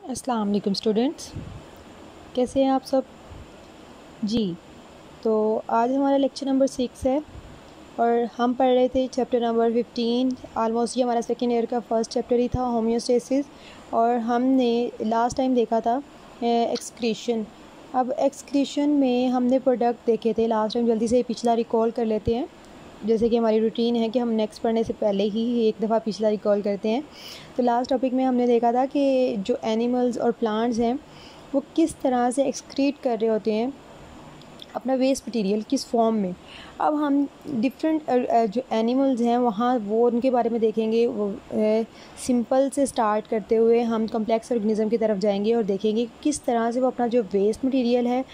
अस्सलाम वालेकुम स्टूडेंट्स, कैसे हैं आप सब जी। तो आज हमारा लेक्चर नंबर 6 है और हम पढ़ रहे थे चैप्टर नंबर 15। आलमोस्ट ये हमारा सेकेंड ईयर का फर्स्ट चैप्टर ही था, होम्योस्टेसिस। और हमने लास्ट टाइम देखा था एक्सक्रीशन। अब एक्सक्रीशन में हमने प्रोडक्ट देखे थे लास्ट टाइम। जल्दी से पिछला रिकॉल कर लेते हैं, जैसे कि हमारी रूटीन है कि हम नेक्स्ट पढ़ने से पहले ही एक दफ़ा पिछला रिकॉल करते हैं। तो लास्ट टॉपिक में हमने देखा था कि जो एनिमल्स और प्लांट्स हैं वो किस तरह से एक्सक्रीट कर रहे होते हैं अपना वेस्ट मटेरियल, किस फॉर्म में। अब हम डिफरेंट जो एनिमल्स हैं वहाँ वो उनके बारे में देखेंगे। वो सिंपल से स्टार्ट करते हुए हम कम्प्लेक्स ऑर्गेनिज्म की तरफ जाएंगे और देखेंगे किस तरह से वो अपना जो वेस्ट मटेरियल है,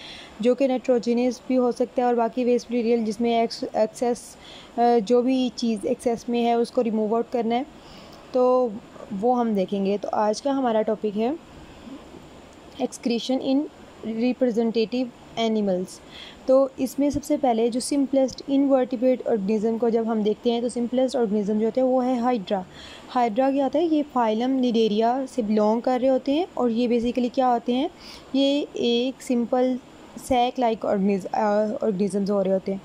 जो कि नाइट्रोजनस भी हो सकता है और बाकी वेस्ट मटेरियल जिसमें एक्सेस जो भी चीज़ एक्सेस में है उसको रिमूव आउट करना है, तो वो हम देखेंगे। तो आज का हमारा टॉपिक है एक्सक्रीशन इन रिप्रेजेंटेटिव एनिमल्स। तो इसमें सबसे पहले जो सिंपलेस्ट इनवर्टिब्रेट ऑर्गेनिज्म को जब हम देखते हैं तो सिंपलेस्ट ऑर्गेनिज्म जो होते हैं वो है हाइड्रा। हाइड्रा क्या होता है, ये फाइलम निडेरिया से बिलोंग कर रहे होते हैं और ये बेसिकली क्या होते हैं, ये एक सिंपल सैक लाइक ऑर्गेनिजम्स हो रहे होते हैं।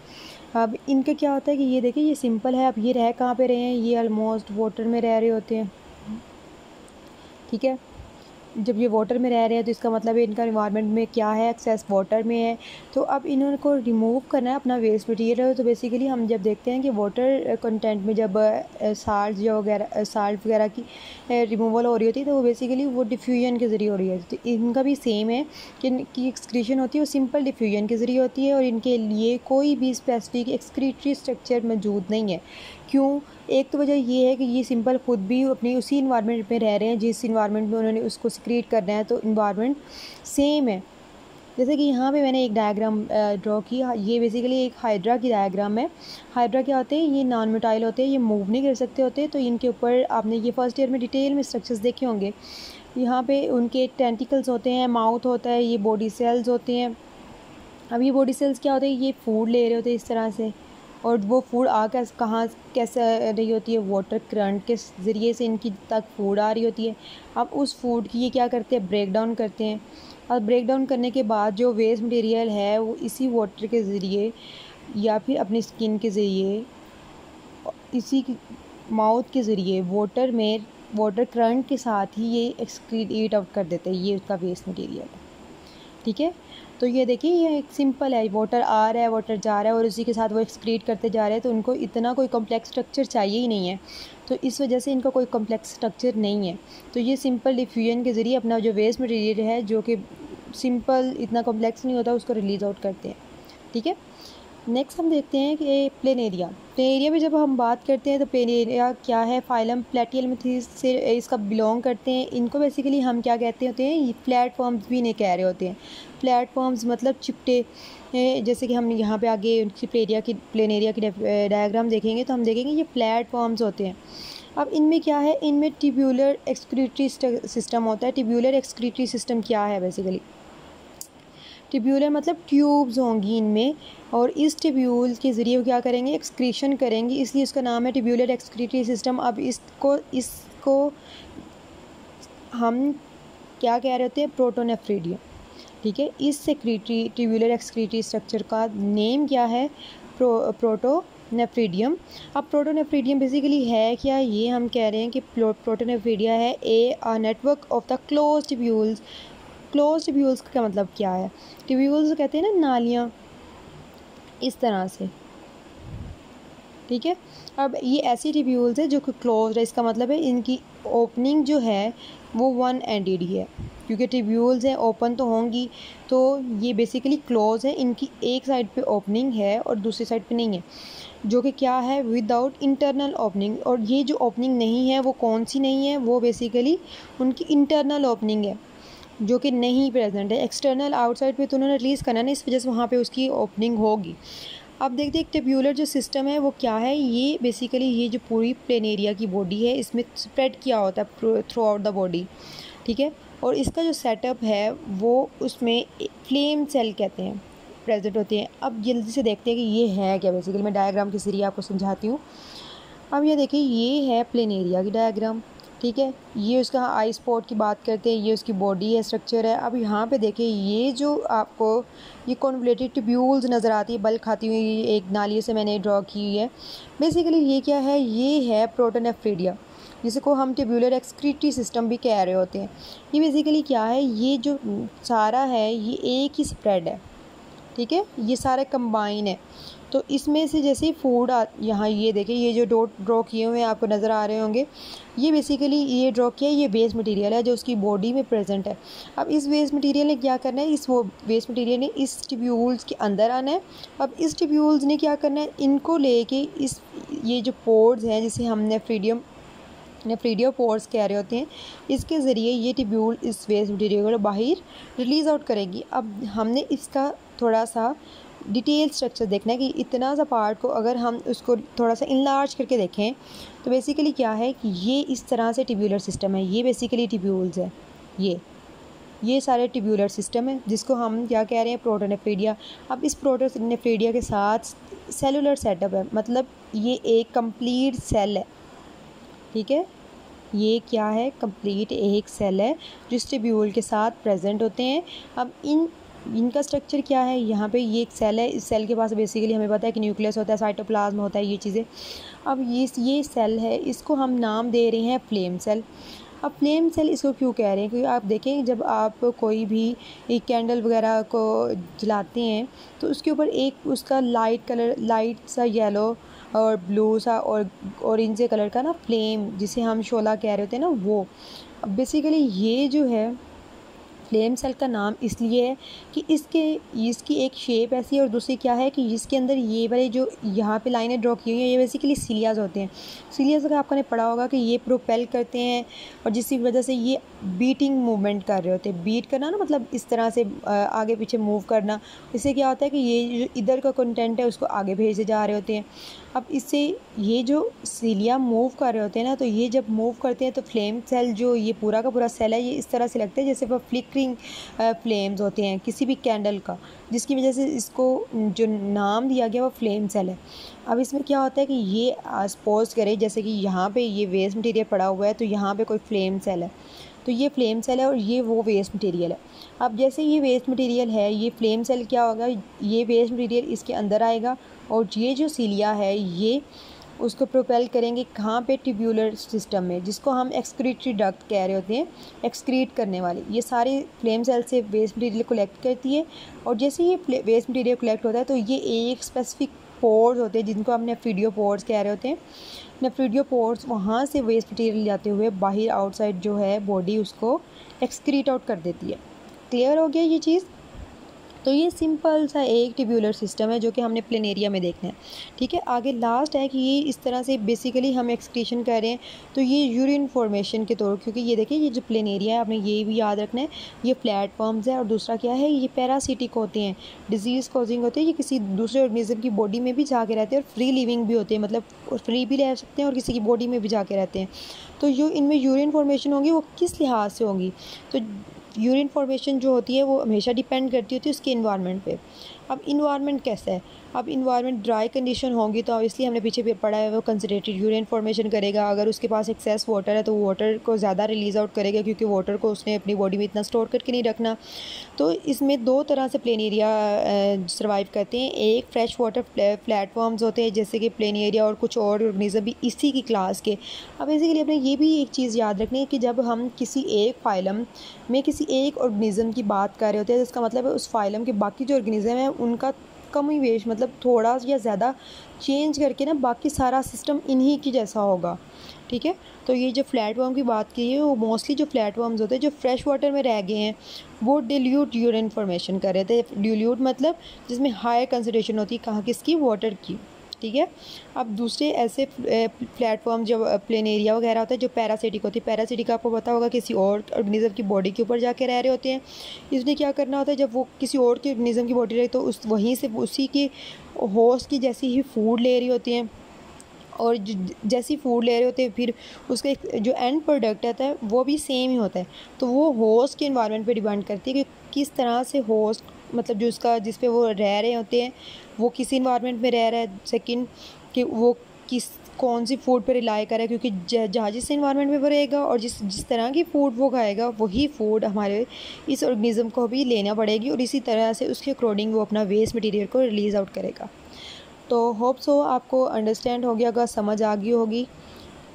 अब इनका क्या होता है कि ये देखिए, ये सिंपल है। अब ये रह कहाँ पे रहे हैं, ये ऑलमोस्ट वाटर में रह रहे होते हैं, ठीक है। जब ये वाटर में रह रहे हैं तो इसका मतलब है इनका इन्वायरमेंट में क्या है, एक्सेस वाटर में है। तो अब इनको रिमूव करना है अपना वेस्ट मटेरियल। तो बेसिकली हम जब देखते हैं कि वाटर कंटेंट में जब साल्ट वगैरह की रिमूवल हो रही होती है तो वो बेसिकली वो डिफ्यूजन के ज़रिए हो रही होती है। तो इनका भी सेम है कि एक्सक्रीशन होती है वो सिंपल डिफ्यूजन के ज़रिए होती है और इनके लिए कोई भी स्पेसिफिक एक्सक्रीटरी स्ट्रक्चर मौजूद नहीं है। क्यों? एक तो वजह ये है कि ये सिंपल खुद भी अपनी उसी इन्वायरमेंट में रह रहे हैं जिस इन्वायरमेंट में उन्होंने उसको सिक्रीट करना है, तो इन्वायरमेंट सेम है। जैसे कि यहाँ पे मैंने एक डायग्राम ड्रॉ किया, ये बेसिकली एक हाइड्रा की डायग्राम है। हाइड्रा क्या होते हैं, ये नॉन मोटाइल होते हैं, ये मूव नहीं कर सकते होते। तो इनके ऊपर आपने ये फर्स्ट ईयर में डिटेल में स्ट्रक्चर्स देखे होंगे। यहाँ पे उनके टेंटिकल्स होते हैं, माउथ होता है, ये बॉडी सेल्स होते हैं। अब ये बॉडी सेल्स क्या होते हैं, ये फूड ले रहे होते हैं इस तरह से, और वो फूड कहाँ कैसे रही होती है, वाटर करंट के ज़रिए से इनकी तक फूड आ रही होती है। अब उस फूड की ये क्या करते हैं, ब्रेक डाउन करते हैं। और ब्रेक डाउन करने के बाद जो वेस्ट मटेरियल है वो इसी वाटर के ज़रिए या फिर अपनी स्किन के ज़रिए, इसी माउथ के ज़रिए वाटर करंट के साथ ही ये एक्सक्रीट आउट कर देते हैं, ये उसका वेस्ट मटेरियल है, ठीक है। तो ये देखिए, ये एक सिंपल है, वाटर आ रहा है, वाटर जा रहा है और उसी के साथ वो एक्सक्रीट करते जा रहे हैं। तो उनको इतना कोई कॉम्प्लेक्स स्ट्रक्चर चाहिए ही नहीं है, तो इस वजह से इनका कोई कॉम्प्लेक्स स्ट्रक्चर नहीं है। तो ये सिंपल डिफ्यूजन के ज़रिए अपना जो वेस्ट मटेरियल है, जो कि सिंपल इतना कॉम्प्लेक्स नहीं होता, उसको रिलीज़ आउट करते हैं, ठीक है। नेक्स्ट हम देखते हैं कि प्लेनेरिया। प्लेनेरिया में जब हम बात करते हैं तो प्लेनेरिया क्या है, फाइलम प्लेटियलमिथीस से इसका बिलोंग करते हैं। इनको बेसिकली हम क्या कहते होते हैं, प्लेटफॉर्म्स भी नहीं कह रहे होते हैं। प्लेटफॉर्म्स मतलब चिपटे, जैसे कि हम यहाँ पे आगे उनकी प्लेनेरिया की डायग्राम देखेंगे तो हम देखेंगे ये प्लेटफॉर्म्स होते हैं। अब इनमें क्या है, इनमें ट्यूब्यूलर एक्सक्रीटरी सिस्टम होता है। ट्यूब्यूलर एक्सक्रीटरी सिस्टम क्या है, बेसिकली ट्यूब्यूलर मतलब ट्यूब्स होंगी इनमें, और इस ट्यूब्यूल के ज़रिए वो क्या करेंगे, एक्सक्रीशन करेंगे, इसलिए इसका नाम है ट्यूब्यूलर एक्सक्रीटरी सिस्टम। अब इसको हम क्या कह रहे होते हैं, प्रोटोनेफ्रिडियम, ठीक है। इस सेक्रेटरी ट्यूब्यूलर एक्सक्रीटरी स्ट्रक्चर का नेम क्या है, प्रोटोनेफ्रिडियम। अब प्रोटोनेफ्रिडियम बेसिकली है क्या, ये हम कह रहे हैं कि प्रोटोनेफ्रिडिया है a network of the close tubules. Close tubules का मतलब क्या है, ट्यूब्यूल्स कहते हैं ना नालियाँ, इस तरह से, ठीक है। अब ये ऐसी ट्यूब्यूल्स है जो कि क्लोज है, इसका मतलब है इनकी ओपनिंग जो है वो वन एंडेड ही है, क्योंकि ट्यूब्यूल्स हैं ओपन तो होंगी। तो ये बेसिकली क्लोज है, इनकी एक साइड पे ओपनिंग है और दूसरी साइड पे नहीं है, जो कि क्या है, विदाउट इंटरनल ओपनिंग। और ये जो ओपनिंग नहीं है वो कौन सी नहीं है, वो बेसिकली उनकी इंटरनल ओपनिंग है जो कि नहीं प्रेजेंट है। एक्सटर्नल आउटसाइड पे तो उन्होंने रिलीज़ करना ना, इस वजह से वहाँ पे उसकी ओपनिंग होगी। अब देखते हैं ट्यूब्यूलर जो सिस्टम है वो क्या है। ये बेसिकली ये जो पूरी प्लेनेरिया की बॉडी है इसमें स्प्रेड किया होता है थ्रू आउट द बॉडी, ठीक है। और इसका जो सेटअप है वो उसमें फ्लेम सेल कहते हैं, प्रेजेंट होते हैं। अब जल्दी से देखते हैं कि ये है क्या, बेसिकली मैं डायग्राम के जरिए आपको समझाती हूँ। अब ये देखिए, ये है प्लेनेरिया की डायग्राम। ठीक है। ये उसका आई स्पॉट की बात करते हैं, ये उसकी बॉडी है, स्ट्रक्चर है। अब यहाँ पे देखिए ये जो आपको ये कॉन्वोल्यूटेड ट्यूब्यूल्स नज़र आती है बल्क खाती हुई, एक नाली से मैंने ड्रॉ की हुई है। बेसिकली ये क्या है, ये है प्रोटोनेफ्रीडिया, जिसको हम ट्यूब्यूलर एक्सक्रीटरी सिस्टम भी कह रहे होते हैं। ये बेसिकली क्या है, ये जो सारा है ये एक ही स्प्रेड है, ठीक है, ये सारे कंबाइन है। तो इसमें से जैसे फूड यहाँ ये देखिए, ये जो डॉट ड्रॉ किए हुए हैं आपको नज़र आ रहे होंगे, ये बेसिकली ये ड्रॉ किया है, ये वेस्ट मटेरियल है जो उसकी बॉडी में प्रेजेंट है। अब इस वेस्ट मटेरियल ने क्या करना है, इस वो वेस्ट मटेरियल ने इस ट्यूब्यूल्स के अंदर आना है। अब इस ट्यूब्यूल्स ने क्या करना है, इनको लेके इस ये जो पोर्स हैं जिसे हम नेफ्रीडियो पोर्स कह रहे होते हैं, इसके ज़रिए ये ट्यूब्यूल इस वेस्ट मटेरियल को बाहर रिलीज़ आउट करेगी। अब हमने इसका थोड़ा सा डिटेल स्ट्रक्चर देखना है कि इतना सा पार्ट को अगर हम उसको थोड़ा सा इनलार्ज करके देखें तो बेसिकली क्या है कि ये इस तरह से ट्यूब्यूलर सिस्टम है। ये बेसिकली ट्यूब्यूल्स है, ये सारे ट्यूब्यूलर सिस्टम है जिसको हम क्या कह रहे हैं, प्रोटोनेफ्रीडिया। अब इस प्रोटोनेफ्रीडिया के साथ सेलुलर सेटअप है, मतलब ये एक कंप्लीट सेल है, ठीक है। ये क्या है, कंप्लीट एक सेल है जो इस ट्यूब्यूल के साथ प्रेजेंट होते हैं। अब इनका स्ट्रक्चर क्या है, यहाँ पे ये एक सेल है, इस सेल के पास बेसिकली हमें पता है कि न्यूक्लियस होता है, साइटोप्लाज्म होता है, ये चीज़ें। अब ये सेल है, इसको हम नाम दे रहे हैं फ्लेम सेल। अब फ्लेम सेल इसको क्यों कह रहे हैं, क्योंकि आप देखें जब आप कोई भी एक कैंडल वगैरह को जलाते हैं तो उसके ऊपर एक उसका लाइट सा येलो और ब्लू सा और ऑरेंज कलर का ना फ्लेम, जिसे हम शोला कह रहे होते हैं ना, वो। अब बेसिकली ये जो है फ्लेम सेल का नाम इसलिए है कि इसकी एक शेप ऐसी है, और दूसरी क्या है कि इसके अंदर ये वाले जो यहाँ पे लाइनें ड्रॉ की हुई हैं ये बेसिकली सीलियाज होते हैं। सीलियाज का आपने पढ़ा होगा कि ये प्रोपेल करते हैं और जिसकी वजह से ये बीटिंग मूवमेंट कर रहे होते हैं। बीट करना ना मतलब इस तरह से आगे पीछे मूव करना, इससे क्या होता है कि ये जो इधर का कंटेंट है उसको आगे भेजे जा रहे होते हैं। अब इससे ये जो सीलिया मूव कर रहे होते हैं ना, तो ये जब मूव करते हैं तो फ्लेम सेल जो ये पूरा का पूरा सेल है ये इस तरह से लगता है जैसे वह फ्लिकरिंग फ्लेम्स होते हैं किसी भी कैंडल का, जिसकी वजह से इसको जो नाम दिया गया वो फ्लेम सेल है। अब इसमें क्या होता है कि ये सपोज करें जैसे कि यहाँ पे ये वेस्ट मटेरियल पड़ा हुआ है, तो यहाँ पे कोई फ्लेम सेल है, तो ये फ्लेम सेल है और ये वो वेस्ट मटेरियल है। अब जैसे ये वेस्ट मटेरियल है, ये फ्लेम सेल क्या होगा, ये वेस्ट मटेरियल इसके अंदर आएगा और ये जो सीलिया है ये उसको प्रोपेल करेंगे कहाँ पे, ट्यूब्यूलर सिस्टम में, जिसको हम एक्सक्रीटरी डक्ट कह रहे होते हैं, एक्सक्रीट करने वाली। ये सारी फ्लेम सेल से वेस्ट मटेरियल कलेक्ट करती है और जैसे ये वेस्ट मटेरियल कलेक्ट होता है तो ये एक स्पेसिफिक पोर्स होते हैं जिनको हम नेफ्रीडियो पोर्स कह रहे होते हैं। नेफ्रीडियो पोर्स वहाँ से वेस्ट मटेरियल जाते हुए बाहर आउटसाइड जो है बॉडी उसको एक्सक्रीट आउट कर देती है। क्लियर हो गया ये चीज़। तो ये सिंपल सा एक ट्यूब्यूलर सिस्टम है जो कि हमने प्लेनेरिया में देखना है, ठीक है। आगे लास्ट है कि ये इस तरह से बेसिकली हम एक्सक्रीशन कर रहे हैं, तो ये यूरिन फॉर्मेशन के तौर, क्योंकि ये देखिए ये जो प्लेनेरिया है आपने ये भी याद रखना है, ये प्लेटफॉर्म्स है और दूसरा क्या है, ये पैरासिटिक होते हैं, डिजीज़ कॉजिंग होते हैं, ये किसी दूसरे ऑर्गेनिज्म की बॉडी में भी जाके रहते हैं और फ्री लिविंग भी होते हैं, मतलब फ्री भी रह सकते हैं और किसी की बॉडी में भी जाके रहते हैं। तो जो इनमें यूरिन फॉर्मेशन होंगी वो किस लिहाज से होंगी, तो यूरिन फॉर्मेशन जो होती है वो हमेशा डिपेंड करती होती है उसके इन्वायरमेंट पे। अब इन्वायरमेंट कैसा है, अब इन्वायरमेंट ड्राई कंडीशन होंगी तो ऑब्वियसली हमने पीछे भी पढ़ा है वो कंसनट्रेटेड यूरिन फॉर्मेशन करेगा। अगर उसके पास एक्सेस वाटर है तो वाटर को ज़्यादा रिलीज़ आउट करेगा, क्योंकि वाटर को उसने अपनी बॉडी में इतना स्टोर करके नहीं रखना। तो इसमें दो तरह से प्लेनेरिया सर्वाइव करते हैं, एक फ्रेश वाटर प्लेटफॉर्म्स होते हैं जैसे कि प्लेनेरिया और कुछ और ऑर्गेनिज्म भी इसी की क्लास के। अब बेसिकली अपने ये भी एक चीज़ याद रखनी है कि जब हम किसी एक फाइलम में किसी एक ऑर्गेनिज्म की बात कर रहे होते हैं, जिसका मतलब है उस फाइलम के बाकी जो ऑर्गेनिज्म है उनका कमीवेश मतलब थोड़ा या ज़्यादा चेंज करके ना बाकी सारा सिस्टम इन्हीं की जैसा होगा, ठीक है। तो ये जो फ्लैटवर्म की बात की है वो मोस्टली जो फ्लैटवर्म्स होते हैं जो फ्रेश वाटर में रह गए हैं वो डिल्यूट यूरिन फॉर्मेशन कर रहे थे। डिल्यूट मतलब जिसमें हाई कंसंट्रेशन होती है कहाँ किसकी, वाटर की, ठीक है। अब दूसरे ऐसे प्लेटफॉर्म जो प्लेनेरिया वगैरह होता है जो पैरासिटिक होती है, पैरासिटिक आपको पता होगा किसी और ऑर्गेनिज्म की बॉडी के ऊपर जाके रह रहे होते हैं। इसने क्या करना होता है, जब वो किसी और के ऑर्गेनिज्म की बॉडी रहे तो उस वहीं से उसी की होस्ट की जैसी ही फूड ले रही होती हैं और जैसी फूड ले रहे होते हैं फिर उसका जो एंड प्रोडक्ट आता है वो भी सेम ही होता है। तो वो होस्ट के इन्वायरमेंट पे डिपेंड करती है कि किस तरह से होस्ट मतलब जो उसका जिस पे वो रह रहे होते हैं वो किस इन्वायरमेंट में रह रहा है, सेकंड कि वो किस कौन सी फूड पर रिलाई करे, क्योंकि जहाँ जिस इन्वायरमेंट में वो रहेगा और जिस तरह की फ़ूड वो खाएगा वही फ़ूड हमारे इस ऑर्गेनिज़म को भी लेना पड़ेगी और इसी तरह से उसके अकॉर्डिंग वो अपना वेस्ट मटेरियल को रिलीज़ आउट करेगा। तो होप सो आपको अंडरस्टैंड हो गया होगा, समझ आ गई होगी।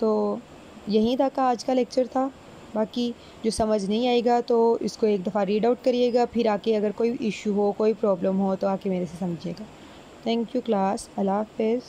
तो यहीं तक आज का लेक्चर था। बाकी जो समझ नहीं आएगा तो इसको एक दफ़ा रीड आउट करिएगा, फिर आके अगर कोई इशू हो, कोई प्रॉब्लम हो तो आके मेरे से समझिएगा। थैंक यू क्लास, अल्लाह हाफ़िज़।